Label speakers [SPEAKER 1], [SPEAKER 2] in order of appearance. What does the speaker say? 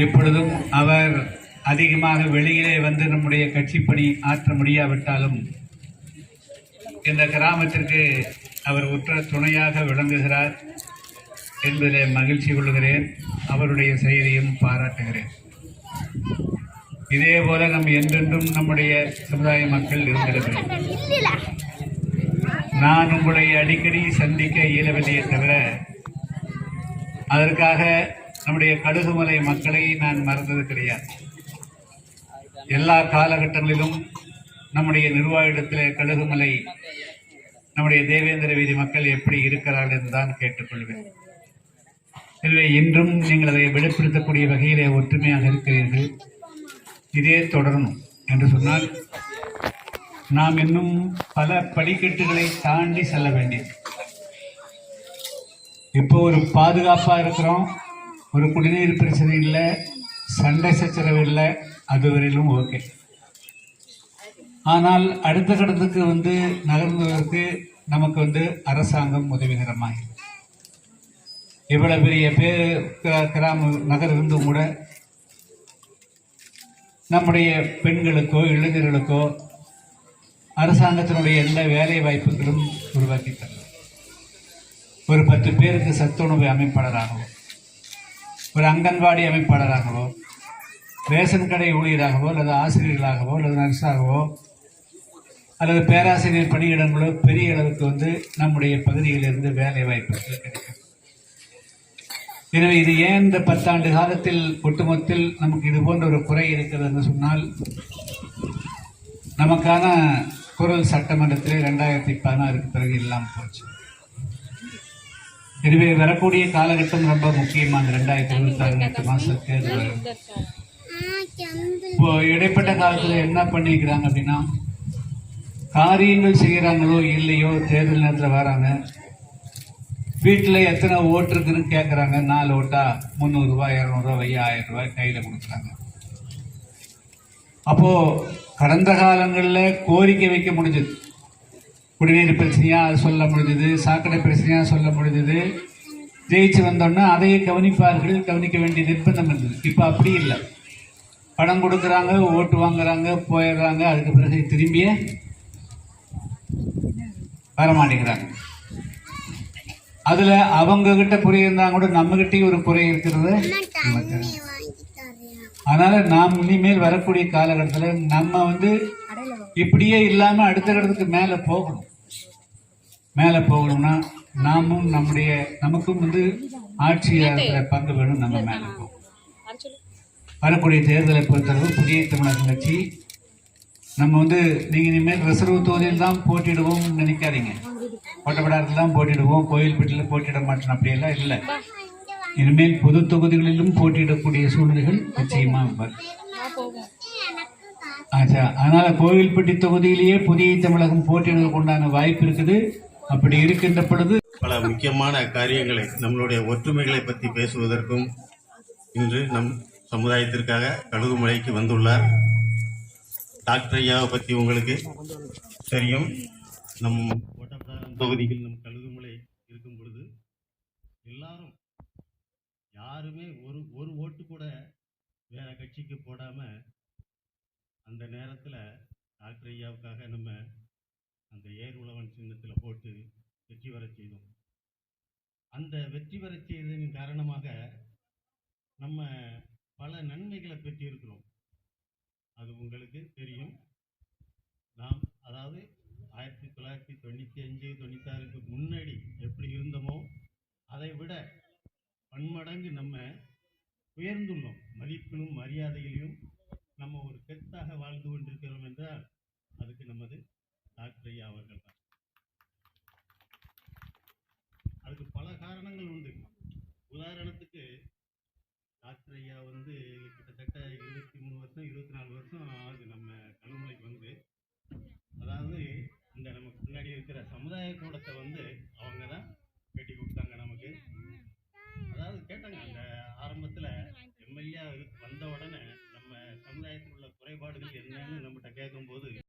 [SPEAKER 1] இப்பொழுதும் அவர் அதிகமாக வெளியிலே வந்து நம்முடைய கட்சி பணி ஆற்ற முடியாவிட்டாலும் இந்த கிராமத்திற்கு அவர் உற்ற துணையாக விளங்குகிறார் என்பதிலே மகிழ்ச்சி கொள்கிறேன். அவருடைய செயலையும் பாராட்டுகிறேன். இதே போல நம் என்றென்றும் நம்முடைய சமுதாய மக்கள் இருந்திட வேண்டும். நான் உங்களை அடிக்கடி சந்திக்க இயலவில்லையே தவிர அதற்காக நம்முடைய கடுகுமலை மக்களை நான் மறந்தது கிடையாது. எல்லா காலகட்டங்களிலும் நம்முடைய நிர்வாகத்திலே கடுகுமலை நம்முடைய தேவேந்திர வீதி மக்கள் எப்படி இருக்கிறார்கள் என்றுதான் கேட்டுக்கொள்வேன். எனவே இன்றும் நீங்கள் அதை வெளிப்படுத்தக்கூடிய வகையிலே ஒற்றுமையாக இருக்கிறீர்கள். இதே தொடரணும் என்று சொன்னால் நாம் இன்னும் பல படிக்கட்டுகளை தாண்டி செல்ல வேண்டியது. இப்போ ஒரு பாதுகாப்பாக இருக்கிறோம், ஒரு குடிநீர் பிரச்சனை இல்லை, சண்டை சச்சரவு இல்லை, அதுவரையிலும் ஓகே. ஆனால் அடுத்த கட்டத்துக்கு நகர்ந்ததற்கு நமக்கு அரசாங்கம் உதவிகரமாக இவ்வளவு பெரிய கிராம நகர் இருந்தும் கூட நம்முடைய பெண்களுக்கோ இளைஞர்களுக்கோ அரசாங்கத்தினுடைய எல்லா வேலை வாய்ப்புகளும் உருவாக்கி தரலாம். ஒரு 10 பேருக்கு சத்துணவு அமைப்பாளராகவோ, ஒரு அங்கன்வாடி அமைப்பாளராகவோ, ரேஷன் கடை ஊழியராகவோ, அல்லது ஆசிரியர்களாகவோ, அல்லது நர்ஸாகவோ, அல்லது பேராசிரியர் பணியிடங்களோ பெரிய அளவுக்கு நம்முடைய பகுதியிலிருந்து வேலை வாய்ப்புகள் கிடைக்கும். எனவே இது ஏன் இந்த 10 ஆண்டு காலத்தில் ஒட்டுமொத்தத்தில் நமக்கு இது போன்ற ஒரு குறை இருக்கிறது என்று சொன்னால், நமக்கான குரல் சட்டமன்றத்திலே 2016க்கு பிறகு இல்லாமல் போச்சு. எனவே வரக்கூடிய காலகட்டம் ரொம்ப முக்கியமான 2026 8 மாசம் தேர்தல். இப்போ இடைப்பட்ட காலத்துல என்ன பண்ணிக்கிறாங்க அப்படின்னா, காரியங்கள் செய்யறாங்களோ இல்லையோ தேர்தல் நேரத்தில் வராங்க, வீட்டில் எத்தனை ஓட்டு இருக்குன்னு கேட்குறாங்க. 4 ஓட்டா 300 ரூபாய் 200 ரூபாய் 1000 ரூபாய் கையில் கொடுக்குறாங்க. அப்போ கடந்த காலங்களில் கோரிக்கை வைக்க முடிஞ்சது, குடிநீர் பிரச்சனையா அது சொல்ல முடிஞ்சது, சாக்கடை பிரச்சனையா சொல்ல முடிஞ்சது. ஜெயிச்சு வந்தோன்னா அதையே கவனிப்பார்கள், கவனிக்க வேண்டிய நிர்பந்தம் இருந்தது. இப்போ அப்படி இல்லை. பணம் கொடுக்குறாங்க, ஓட்டு வாங்குறாங்க, போயிடுறாங்க, அதுக்கு பிறகு திரும்பியே வரமாட்டேங்கிறாங்க. அதுல அவங்க கிட்ட குறை இருந்தா கூட நம்ம கிட்டயும் ஒரு குறை இருக்கிறது. அதனால நாம் இனிமேல் வரக்கூடிய காலகட்டத்தில் நம்ம இப்படியே இல்லாம அடுத்த கட்டத்துக்கு மேல போகணும். மேல போகணும்னா நாமும் நமக்கும் ஆட்சியாளர் பங்கு வேணும். நம்ம மேல போகணும். வரக்கூடிய தேர்தலை பொறுத்தளவு புதிய தமிழக கட்சி நம்ம நீங்க இனிமேல் ரிசர்வ் தொகுதியில் தான் போட்டிடுவோம் நினைக்காதீங்க. கோட்டப்படாரத்தில் தான் போட்டிடுவோம், கோயில்பட்டியில் போட்டிட மாட்டோம், அப்படியெல்லாம் இல்லை. இனிமேல் பொது தொகுதிகளிலும் போட்டியிடக்கூடிய சூழ்நிலைகள் நிச்சயமா வரும். அதனால கோயில்பட்டி தொகுதியிலேயே புதிய தமிழகம் போட்டியிடுவதற்கு உண்டான வாய்ப்பு இருக்குது. அப்படி இருக்கின்ற பொழுது
[SPEAKER 2] பல முக்கியமான காரியங்களை நம்மளுடைய ஒற்றுமைகளை பற்றி பேசுவதற்கும் இன்று நம் சமுதாயத்திற்காக கழுகுமலைக்கு வந்துள்ளார். டாக்டர் ஐயாவை பற்றி உங்களுக்கு தெரியும். நம் ஓட்டப்பிராரம் தொகுதியில் நம் கழுகுமலை இருக்கும் பொழுது எல்லாரும் யாருமே ஒரு ஓட்டு கூட வேற கட்சிக்கு போடாம அந்த நேரத்தில் டாக்டர் ஐயாவுக்காக நம்ம அந்த ஏர் உழவன் சின்னத்தில் போட்டு வெற்றி பெற செய்தோம். அந்த வெற்றி பெற செய்ததின் காரணமாக நம்ம பல நன்மைகளை பெற்றிருக்கிறோம். அது உங்களுக்கு தெரியும். நாம் அதாவது 1995 96க்கு முன்னாடி எப்படி இருந்தோமோ அதை விட பன்மடங்கு நம்ம உயர்ந்துள்ளோம். மதிப்பிலும் மரியாதையிலும் நம்ம ஒரு கெத்தாக வாழ்ந்து கொண்டிருக்கிறோம் என்றால் அதுக்கு நமது டாக்டர் ஐயா அவர்கள் தான். அதுக்கு பல காரணங்கள் உண்டு. உதாரணத்துக்கு டாக்டர் ஐயா கிட்டத்தட்ட 23 வருஷம் 24 வருஷம் ஆகுது நம்ம கழுகுமலைக்கு அதாவது இந்த நமக்கு முன்னாடி இருக்கிற சமுதாய கூடத்தை